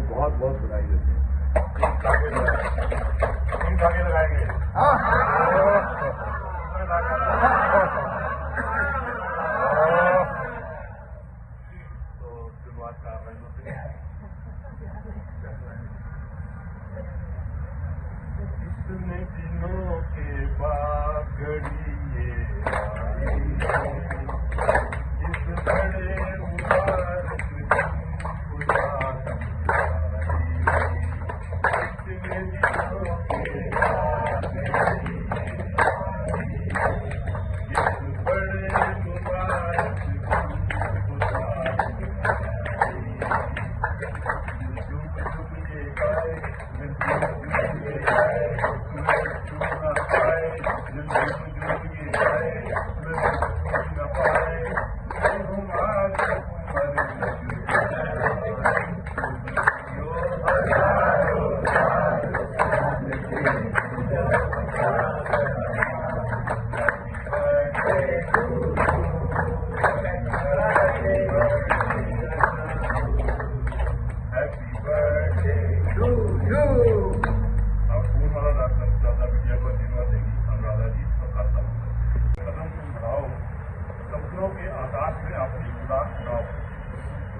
बहुत बहुत बधाई देते हैं। धागे लगाएंगे। तो शुरुआत कर रहे हैं। इतने दिनों के बाद घड़ी ये आई, इस बड़े मुबारक खुदा की आई। इतने दिनों के बाद घड़ी ये आई, इस बड़े मुबारक खुदा की आई। झुक झुक के गाए, सपनों के आकाश में अपनी उड़ान उड़ाओ,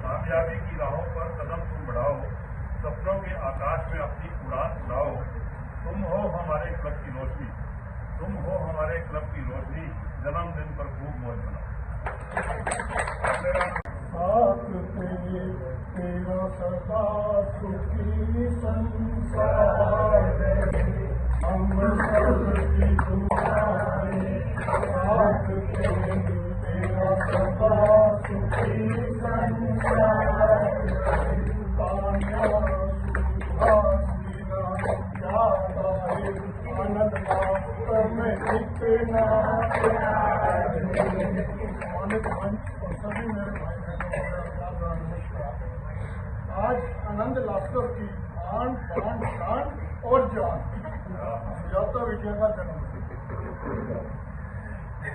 कामयाबी की राहों पर कदम तुम बढ़ाओ। सपनों के आकाश में अपनी उड़ान उड़ाओ। तुम हो हमारे क्लब की रोशनी, तुम हो हमारे क्लब की रोशनी। जन्मदिन पर खूब मौज मनाओ। तेरा सदा सुखी संसार है, हम सबकी दुआएं साथ तेरा सदा सुखी संसार है। आनंद में इतना आज आनंद लाफ्टर की आन पान शान और जान सुजाता विजय का जन्म।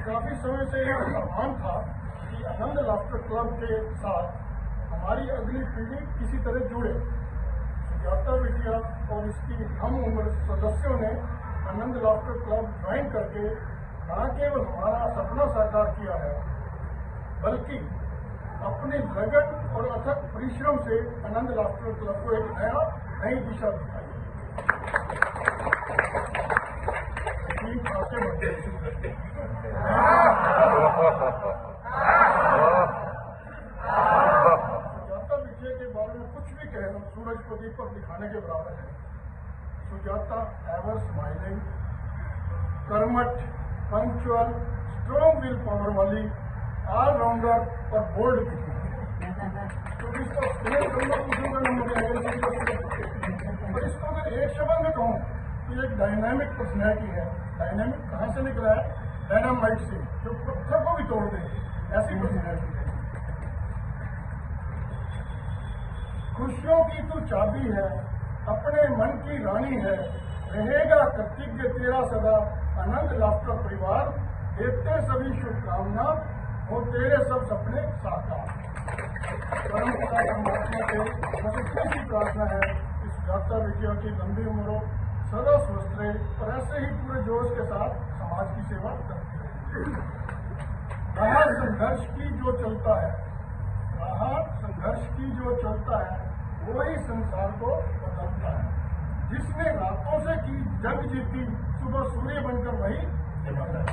काफी समय से यह सम्मान था कि आनंद लाफ्टर क्लब के साथ हमारी अगली पीढ़ी किसी तरह जुड़े। सुजाता विजय और इसकी हम उम्र सदस्यों ने आनंद लाफ्टर क्लब ज्वाइन करके न केवल हमारा सपना साकार किया है, बल्कि अपनी लगन और अथक परिश्रम से आनंद लाफ्टर क्लब को एक नई दिशा दिखाई। सुजाता विजय के बारे में कुछ भी कह रहा, सूरज प्रदीप पर दिखाने के बराबर है। सुजाता एवर स्माइलिंग, कर्मठ, पंक्चुअल, स्ट्रॉन्ग विल पावर वाली, ऑलराउंडर और बोल्ड दिखी। तो इसको अगर एक शब्द में कहूँ तो एक डायनामिक पर्सनैलिटी है। डायनामिक कहाँ से निकला है? डायनामाइट से, जो पत्थर को भी तोड़ दे, ऐसी पर्सनैलिटी है। खुशियों की तू चाबी है, अपने मन की रानी है, रहेगा कृतज्ञ तेरा सदा आनंद लाफ्टर परिवार। देते सभी शुभकामना, हो तेरे सब सपने साकार। परम पिता परमात्मा से सबसे की प्रार्थना है कि सुजाता विजय की लंबी उम्र हो, सदा स्वस्थ रहे और ऐसे ही पूरे जोश के साथ समाज की सेवा करते रहे। रहा संघर्ष की जो चलता है, वही संसार को बदलता है। जिसने रातों से की जंग जीती, सुबह सूर्य बनकर वही निभाता है।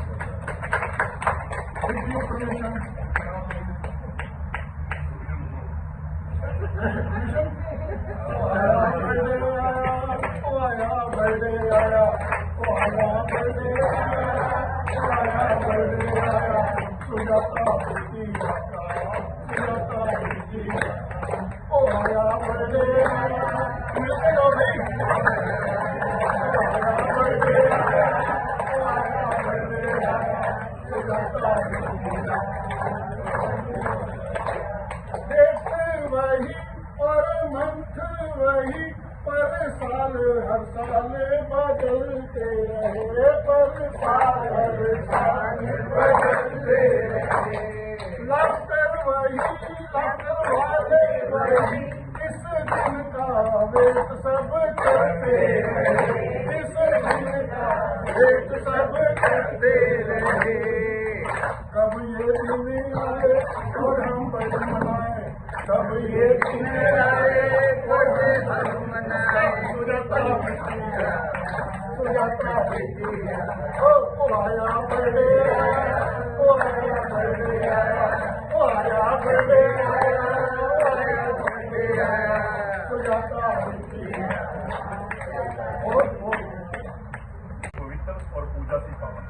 वही पर साल हर साल बदलते रहे, पर साल हर साल बदलते रहे। लाफ्टर वही, लाफ्टर वाले वही, इस दिन का वेट सब करते रहे, इस दिन का वेट सब करते रहे। कब ये दिन आए और हम बड़ी मनाए, कब ये दिन आए और हम मनाए। सुजाता बेटिया ओ आया बड़े आया, ओ आया बड़े आया, ओ आया बड़े आया, ओ आया बड़े आया। सुजाता बेटिया पवित्र और पूजा से पावन,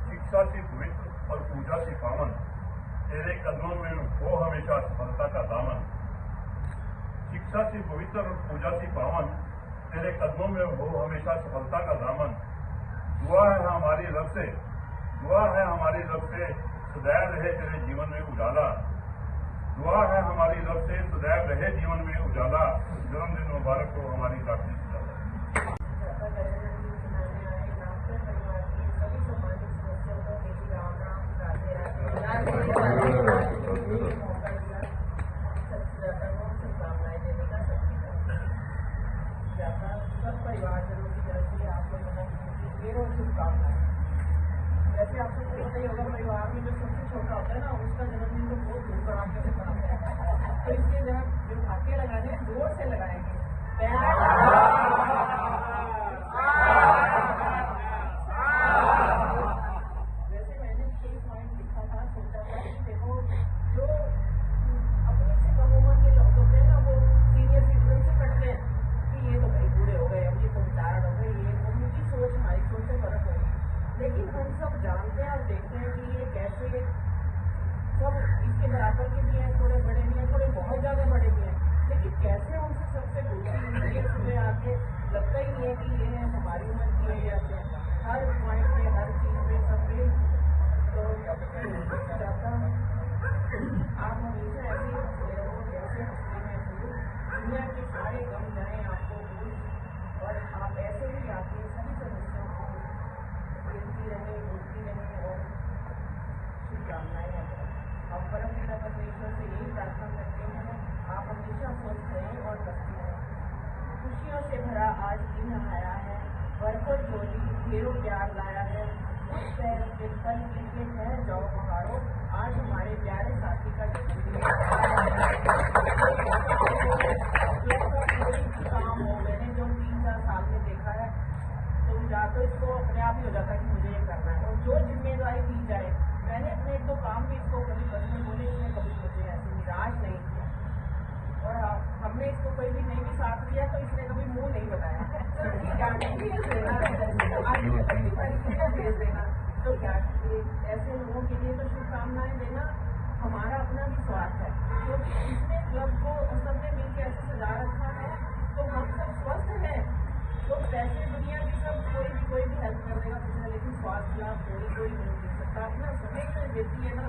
शिक्षा से पवित्र और पूजा से पावन, तेरे कदमों में हो हमेशा सफलता का दामन। शिक्षा से पवित्र और पूजा से पावन, तेरे कदमों में हो हमेशा सफलता का दामन। दुआ है हमारी रब से, दुआ है हमारी रब से, सदैव रहे तेरे जीवन में उजाला। दुआ है हमारी रब से, सदैव रहे जीवन में उजाला। जन्मदिन मुबारक हो हमारी प्रार्थना से ज्यादा। सब परिवारजनों की तरफ से आप लोगों को ढेरों शुभकामनाएं। वैसे आप सबको पता ही होगा, परिवार में जो सबसे छोटा होता है ना, उसका जन्मदिन तो बहुत धूमधाम से मनाते हैं। तो इसके जरा जो भाग्य लगाने जोर से लगाएंगे। वैसे मैंने कई पॉइंट लिखा था, सोचा था कि देखो जो अपने से कम उम्र के लोग होते हैं ना, वो सीनियर सिटीजन से करते हैं कि ये तो भाई बूढ़े हो गए, अब ये तो रिटायर्ड हो गए, ये उनकी सोच हमारी सोच से फर्क होगी। लेकिन हम सब जानते हैं और देखते हैं कि ये कैसे सब इसके बराबर के भी हैं, थोड़े बड़े भी हैं, थोड़े बहुत ज़्यादा बड़े भी हैं, लेकिन कैसे उनसे सबसे दूसरी सुबह आके लगता ही नहीं है कि ये हमारी उम्र की है। ऐसे हर पॉइंट में, हर चीज़ में, सब में तो जाता आप हमेशा ऐसे ही हंसते रहो जैसे हंसते हैं शुरू। दुनिया के सारे गम जाए आपको भूल, और आप ऐसे ही आके सभी समस्याओं को खेलती रहे, बोलती रहे और शुभकामनाएं हैं। हम परम पिता परमेश्वर से यही प्रार्थना करते हैं, आप हमेशा स्वस्थ रहें और बचते रहें। खुशियों से भरा आज दिन आया है, भरपूर झोली ढेरों प्यार लाया है। उस पैर के फल नीचे ठहर जाओ पहाड़ों, आज हमारे प्यारे साथी का जन्मदिन काम हो। मैंने जो 3-4 साल में देखा है, तो या तो इसको अपने आप ही हो जाता है कि मुझे ये करना है, और जो जिम्मेदारी दी जाए। मैंने अपने 1-2 काम भी इसको कभी बचपन बोले, इसने कभी मुझे ऐसे निराश नहीं किया, और हमने इसको कोई भी नहीं भी साथ दिया तो इसने कभी मुंह नहीं बताया भेज देना। तो क्या ऐसे लोगों के लिए तो शुभकामनाएं देना हमारा अपना भी स्वार्थ है, क्योंकि इसने क्लब को सबने मिलकर ऐसे सजा रखा है, तो हम सब स्वस्थ हैं। तो पैसे दुनिया की सब कोई भी हेल्प कर देगा कुछ, लेकिन स्वास्थ्य लाभ कोई नहीं दे सकता। अपना समय जो देती है ना,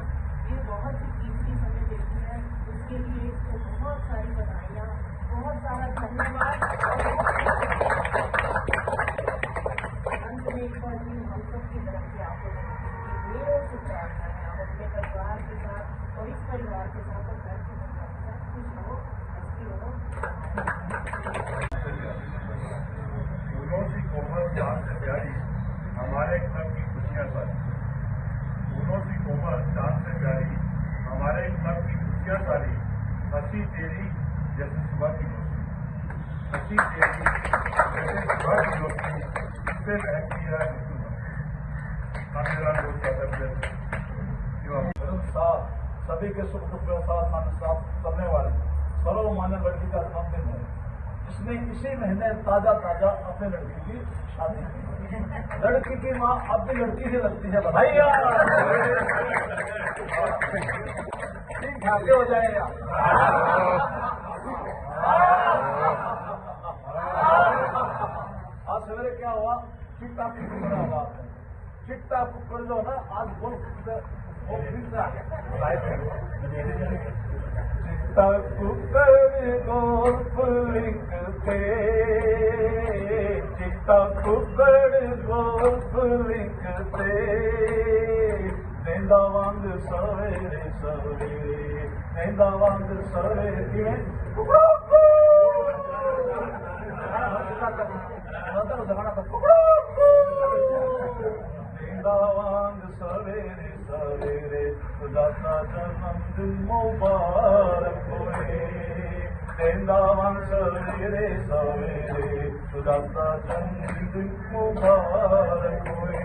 ये बहुत ही कीमती समय देती है, उसके लिए इसको बहुत सारी बधाइयाँ, बहुत सारा धन्यवाद। अंत में एक बार भी हम सब की तरफ से आप लोगों को ढेरों शुभकामनाएं। आप अपने परिवार के साथ और इस परिवार के साथ और घर के साथ खुश रहो, हंसती रहो। फूलों की कोमल चांद से प्यारी हमारे घर की खुशियाँ सारी। फूलों की कोमल चांद से प्यारी हमारे घर की खुशियाँ सारी। हंसी तेरी जैसे सुबह की रोशनी, हंसी तेरी जैसे सुबह की रोशनी, इससे बहती है सभी के सुख दुख के साथ करने वाले सर्वमान्य लड़की का जन्मदिन है, जिसने इसी महीने ताजा अपने लड़की की शादी की। लड़की की माँ अब भी लड़की ही लगती है, बधाइयाँ। ठीक ठाक हो जाएगा। आज सवेरे क्या हुआ, चिट्टा कुकर हुआ। चिट्टा कुकर जो है ना, आज गोल्फ फिर से आ गया। चिट्टा कुकर गोल्फ लिखते, चिट्टा कुकर गोल्फ लिखते, नेंदा वांग सवेरे सवेरे, नेंदा वांग सवेरे। वृंदावन सवेरे सवेरे सुजाता चंद मुबारक होए।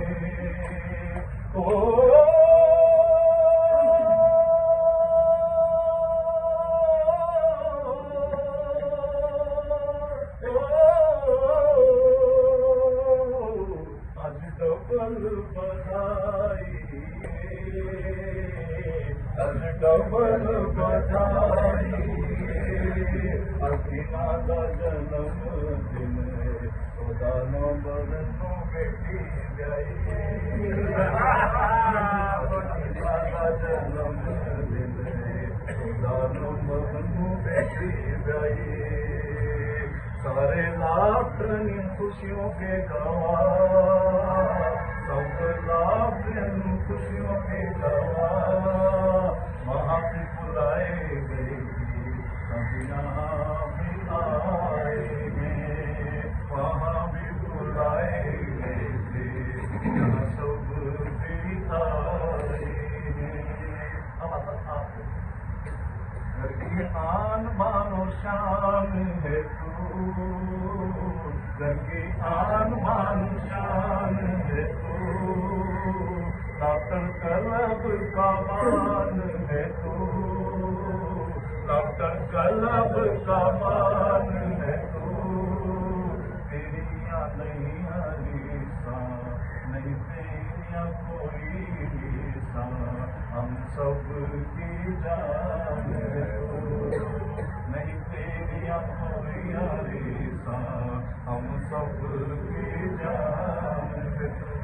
डबल बधाई अखिना का जन्म दिन खुदा नंबर नो बेटी गई अखिना का जन्म दिन खुदा नंबर नो बेटी गई। सारे लाख खुशियों के गवा सब लाख खुशियों के गवा वहाँ भी बुलाए गए कभी यहाँ भी आएंगे वहाँ भी बुलाए गए यहाँ सब भी आएंगे। घर की आन मानो शान है तू घर की आन मानो शान है तू डॉक्टर कलब का मान है तू डॉक्टर कलब का मान है तू तेरिया नहीं हरीसा नहीं तेरिया कोई रीसा हम सब की जान है तू नहीं तेरिया कोई हरीसा हम सब की जान है तू।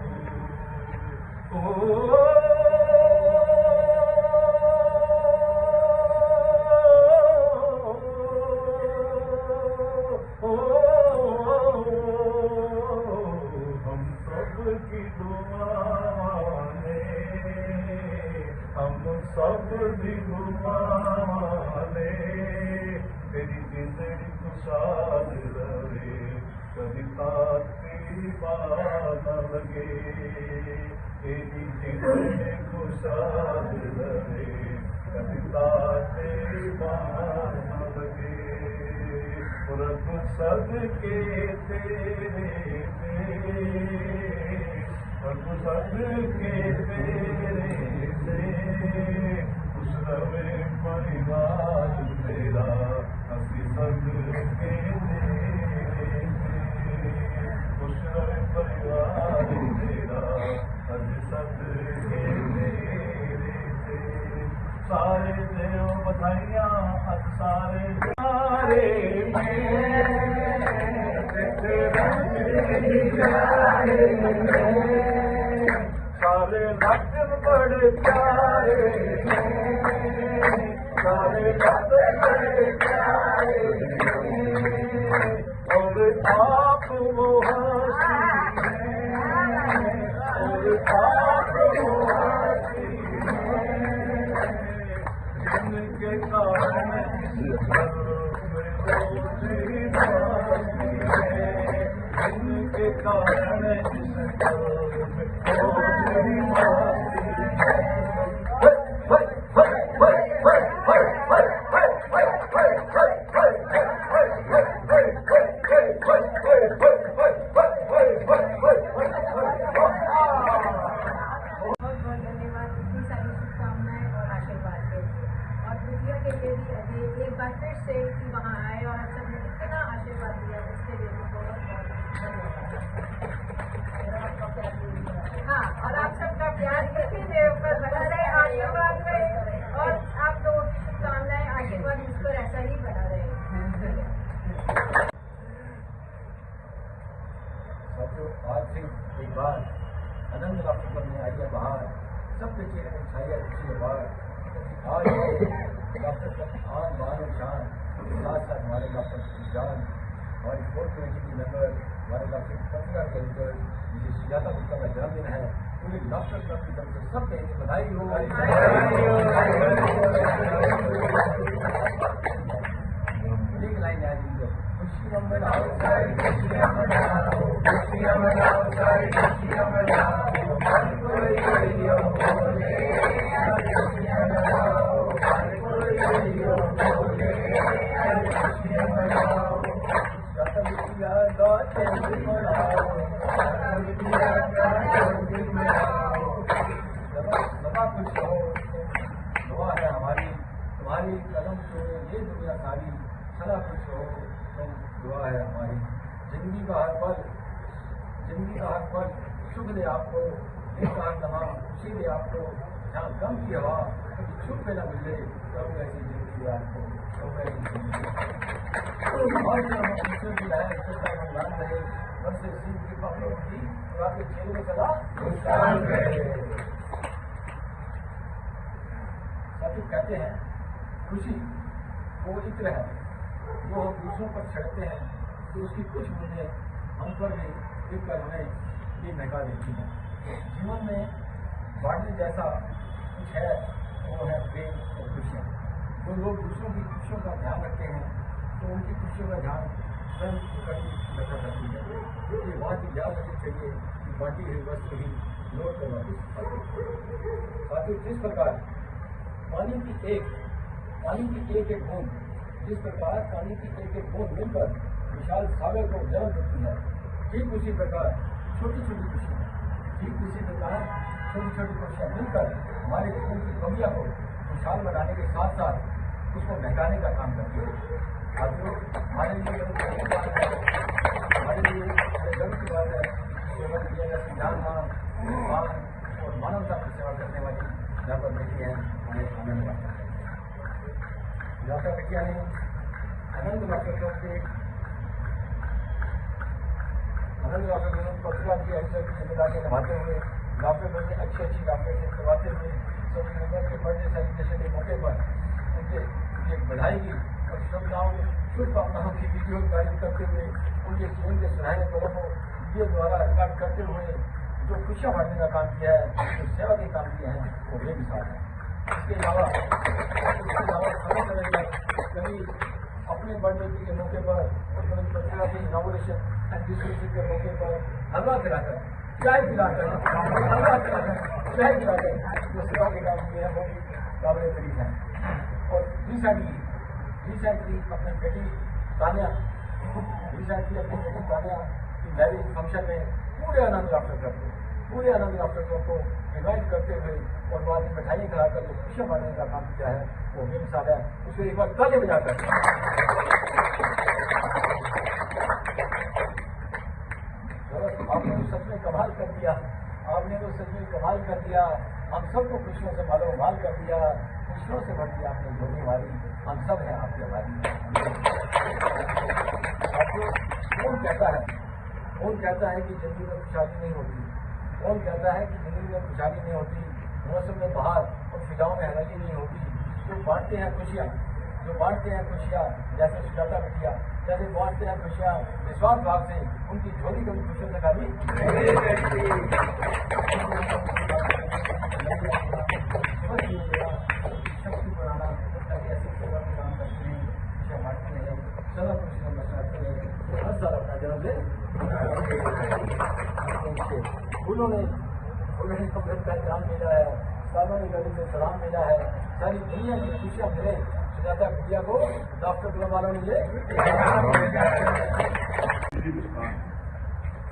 हम सब की दुआएं हम सब भी घुमाने तेरी जिंदगी खुशहाल रहे कभी तेरी बात न लगे तेरी जिंदगी खुशहाल रहे कभी तेरी बात न लगे। रब सदके तेरे रब सदके तेरे खुश रहे परिवार तेरा हंसी सदके तेरे खुश रहे परिवार तेरा हंसी सदके तेरे सारे देव बधाइयाँ सारे सारे लक्षण बड़े प्यारे सारे लक्षण बड़े प्यारे और आप वो हंसी और आप वो हंसी जिनके कारण जिनके कारण एक बार फिर से वहाँ आए और आप सबने इतना आशीर्वाद दिया उसके लिए बहुत धन्यवाद। हाँ, और आप सबका प्यार इसी मेरे ऊपर बना रहे आशीर्वाद में और आप लोगों की शुभकामनाएं आशीर्वाद मुझ पर ऐसा ही बना रहे। साथियों आज से एक बार आनंद राष्ट्र करने आइए बाहर सबके चेहरे पर छाइए खुशी बाहर आज डॉक्टर खान बान शान साथ साथ हमारे डॉक्टर जान हमारी कोर कमेटी की मेंबर हमारे डॉक्टर पत्रिका के एडिटर जिसे सुजाता गुप्ता का जन्मदिन है पूरे डॉक्टर क्लब की तरफ से सबके बधाई हो। एक लाइन याद लीजिए खुशियां मनाओ खुशियां मनाओ खुशियां मनाओ खुशियां मनाओ दुआ है हमारी, तुम्हारी कदम से ये दुनिया सारी, सदा खुश हो तुम, दुआ है हमारी। जिंदगी का हर पल सुख दे आपको, एक हर लम्हा खुशी दे आपको, जहाँ गम की हवा छुप पे न मिले, कब ऐसी जिंदगी आपको, कब ऐसी जिंदगी। और जो हम दूसरे की है इसका भगवान रहे, बस इसी की पकड़ों की आपके जेल में चला मुस्कान रहे। साथी कहते हैं खुशी वो इत्र है जो हम दूसरों पर छिड़कते हैं तो उसकी कुछ बूंदें हम पर भी गिर कर हमें भी महका देती हैं। जीवन में बांटने जैसा कुछ है वो है प्रेम और खुशियाँ। जो लोग दूसरों की खुशियों का ध्यान रखते हैं तो उनकी खुशियों का ध्यान स्वयं करती रखा करती है। ये बात भी याद रखनी चाहिए कि बाटी हुई वस्तु ही लौट कर वापिस आती है। साथियों, जिस प्रकार पानी की एक बूंद, जिस प्रकार पानी की एक बूंद मिलकर विशाल सागर को जन्म देती है, ठीक उसी प्रकार छोटी छोटी खुशियाँ मिलकर हमारे जीवन की कमियाँ को विशाल बनाने के साथ साथ उसको महकाने का काम करती है। साथियों, हमारे लिए गर्व की बात है केवल ज्ञानवान और मानवता की सेवा करने वाली यहाँ पर बैठी है, हमें आनंद आता है। यहाँ पर बैठिया है आनंद डॉक्टर पत्रिका की अक्सर की जिम्मेदारी निभाते हुए डॉक्टर बने अच्छी डॉक्टर से करवाते हुए सभी मेंबर के बर्थडे सेलिब्रेशन के मौके पर उनके बधाई की और शुभकामनाओं की वीडियो जारी करते हुए उनके जीवन के सुनहरे पलों को वीडियो द्वारा रिकॉर्ड करते हुए जो खुशियाँ बांटने का काम किया है, जो सेवा के काम किए हैं, वो बेमिसाल है। इसके अलावा कभी अपने बर्थडे के मौके पर और कभी पत्रिका के इनॉग्रेशन एंड डिस्ट्रीब्यूशन के मौके पर हलवा खिलाकर चाय पिलाकर जो सेवा के काम किए हैं वो भी काबिल तारीफ है। और रिसेंटली अपनी बेटी तानिया की मैरिज फंक्शन में पूरे आनंद डॉक्टर को इन्वाइट करते हुए और बाद में मिठाइयाँ खिलाकर जो खुशियाँ बांटने का काम किया है वो बेमिसाल है। उसको एक बार ताली बजाकर आपने तो सच में कमाल कर दिया, हम सबको खुशियों से मालोमाल कर दिया, खुशियों से भर दिया आपने झोली हमारी, हम सब हैं आपकी हमारी। कौन कहता है कि जिंदगी में खुशहाली नहीं होती, कौन कहता है कि जिंदगी में खुशहाली नहीं होती, मौसम में बहार और फिजाओं में हरियाली नहीं होती। जो बांटते हैं खुशियाँ जैसे सुजाता बिटिया जैसे बांटते हैं खुशियाँ निस्वार्थ भाव से, उनकी झोली कभी खुशियों से खाली शक्ति बढ़ाना ऐसी सेवा का काम करते हैं, खुशियाँ बांटते हैं, सदा खुशियाँ बचाते हैं, हर साल अपना जन्मदिन उन्होंने कब्र का इनाम मिला है, सालों ने गली में सलाम मिला है, सारी दुनिया की खुशियाँ मिले सुजाता बिटिया को डॉक्टर गुलाम वालों ने ये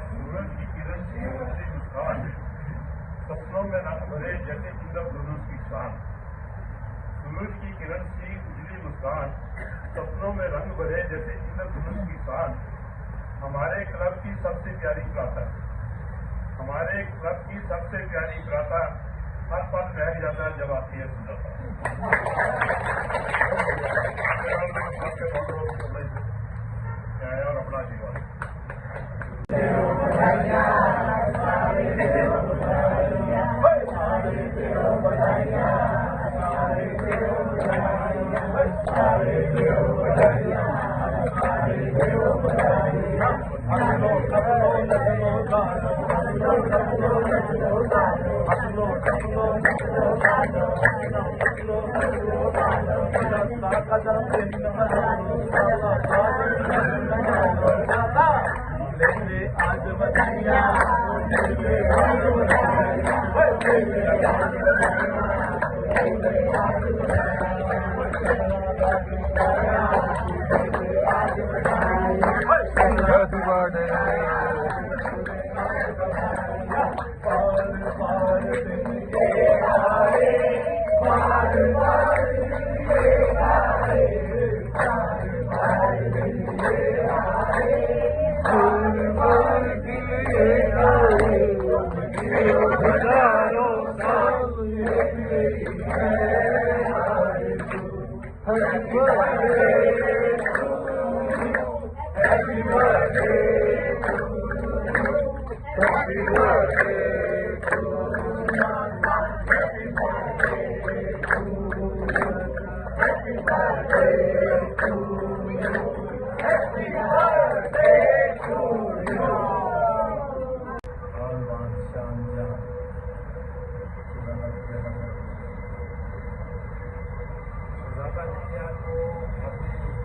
सूरज की किरण से उजली मुस्कान, सपनों में रंग भरे जैसे इंद्रधनुष की शान। सूरज की किरण से उजली मुस्कान, सपनों में रंग भरे जैसे इंद्रधनुष की शान। हमारे क्लब की सबसे प्यारी प्रार्थना, हर पल रह जाता है जब आती है सुजाता। और अपना जीवन आज बधाइयाँ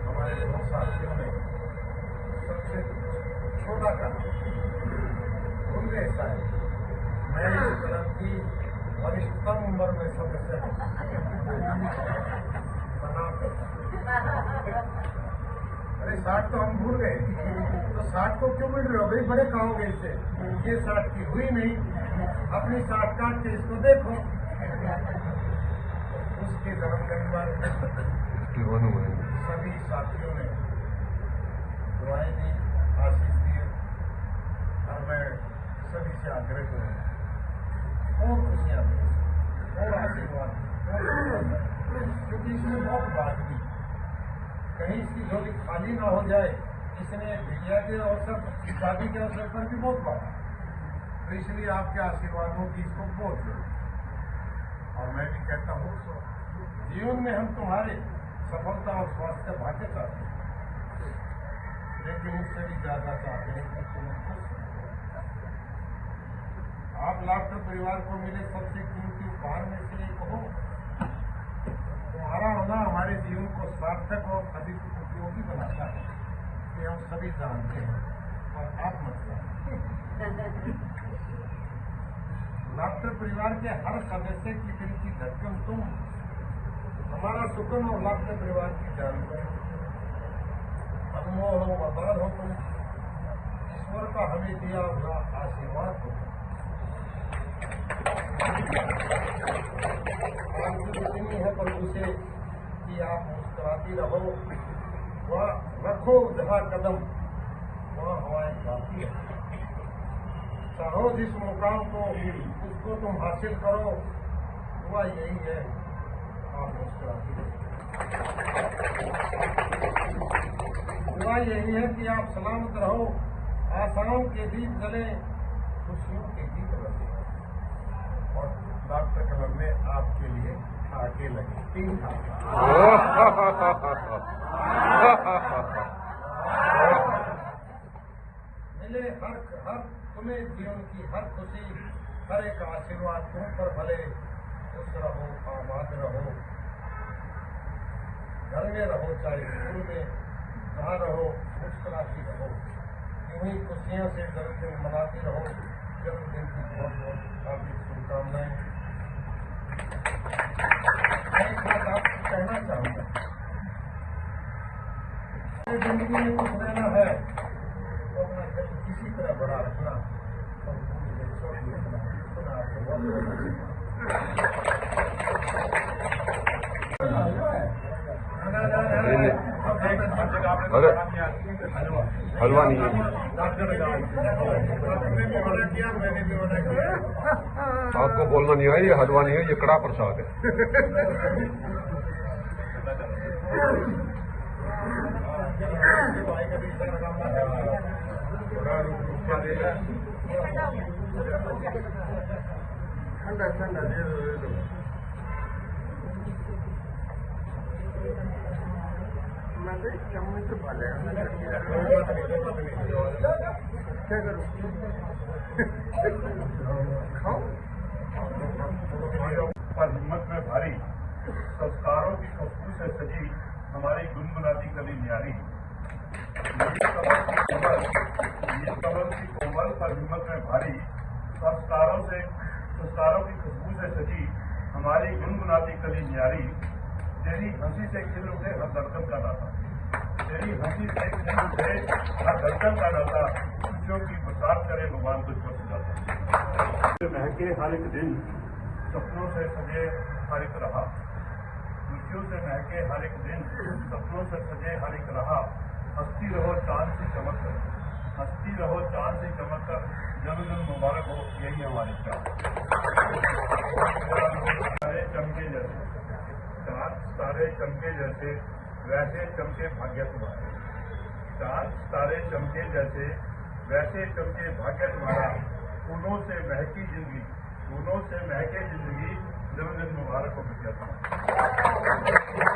हमारे दो साथियों ने सबसे छोटा काम भूल गए शायद। मैं इस तरह की वरिष्ठतम उम्र में सदस्य अरे 60 तो हम भूल गए, तो 60 को क्यों मिल रहे हो भाई? बड़े कहोगे इससे, ये 60 की हुई नहीं, अपनी 60 काट के इसको देखो। उसके जन्मदिन पर सभी साथियों ने दुआएं दी, आशीष दिए, और मैं सभी से आग्रह करूँ और खुशियाँ दी और आशीर्वाद, क्योंकि इसमें बहुत बात की, कहीं इसकी झोली खाली ना हो जाए। इसने भैया के अवसर, शादी के अवसर पर भी बहुत बात, तो इसलिए आपके आशीर्वादों की इसको बहुत जरूरत। और मैं भी कहता हूँ जीवन में हम तुम्हारे सफलता और स्वास्थ्य भाग्य चाहते हैं, लेकिन उससे भी ज्यादा चाहते हैं कि तुम खुश हो। आप लाखों परिवार को मिले सबसे कीमती उपहार में से एक हो। तुम्हारा होना हमारे जीवन को सार्थक और अधिक उपयोगी बनाता है, ये हम सभी जानते हैं और आप मत जानते। लाखों परिवार के हर सदस्य की दिल की धड़कन तुम, हमारा सुकून और लाखों परिवार की जानकारी, अनमोल हो, मदार हो तुम, ईश्वर का हमें दिया हुआ आशीर्वाद हो। इतनी है प्रभु से कि आप मुस्कुराती रहो, वहाँ रखो जहाँ कदम, वहाँ हवाएं जाती है। चाहो जिस मुकाम को उसको तुम हासिल करो, हुआ यही है, आप मुस्कुराती रहो। हुआ यही है कि आप सलामत रहो, आशाओं के दीप जले, खुशियों के गीत बजे, और डॉक्टर कलम में आपके लिए आगे लगे 3 मिले हर तुम्हें जीवन की हर खुशी, हर एक आशीर्वाद तुम पर भले, खुश रहो, आबाद रहो, घर में रहो चाहे स्कूल में, जहाँ रहो मुस्कुराती रहो, यूं ही खुशियों से जन्मदिन मनाती रहो। जन्मदिन की बहुत बहुत हार्दिक शुभकामनाएं। मैं एक बात आपको कहना चाहूँगा, जिंदगी में कुछ रहना है तो अपना दिल किसी तरह बड़ा रखना, और पूरी दिल छोटी रखना। सुना आपको बहुत अरे हलवा नहीं है, मैंने भी ऑर्डर किया। आपको बोलना नहीं है, ये हलवा नहीं है, ये कड़ा प्रसाद है। ठंडा ठंडा दे दो, दे दो। मैं तो चम्मच से पा लेगा, क्या करूँ? खाओ। पर हिम्मत में भारी, संस्कारों की खुशबू से सजी हमारी गुनगुनाती कली न्यारी। ये कमल की कोमल पर हिम्मत में भारी, संस्कारों की खुशबू से सजी हमारी गुनगुनाती कली न्यारी, तेरी हंसी से खिल उठे हर धड़कन का नाता। तेरी हंसी देखने से हर धड़कन का रहता, खुशियों की बरसात करे भगवान तुझको सजाता। महके हर एक दिन सपनों से सजे हर एक रहा, खुशियों से महके हर एक दिन सपनों से सजे हर एक रहा। हंसती रहो चांद सी चमक कर, हंसती रहो चांद सी चमक कर, जन्मदिन मुबारक हो, यही हमारी चाह। तारे चमके जैसे, चांद तारे चमके जैसे, वैसे चमके भाग्य तुम्हारे। चांद तारे चमके जैसे, वैसे चमके भाग्य तुम्हारा। फूलों से महकी जिंदगी, फूलों से महके जिंदगी, जन्मदिन मुबारक हो बिटिया तुम्हारा।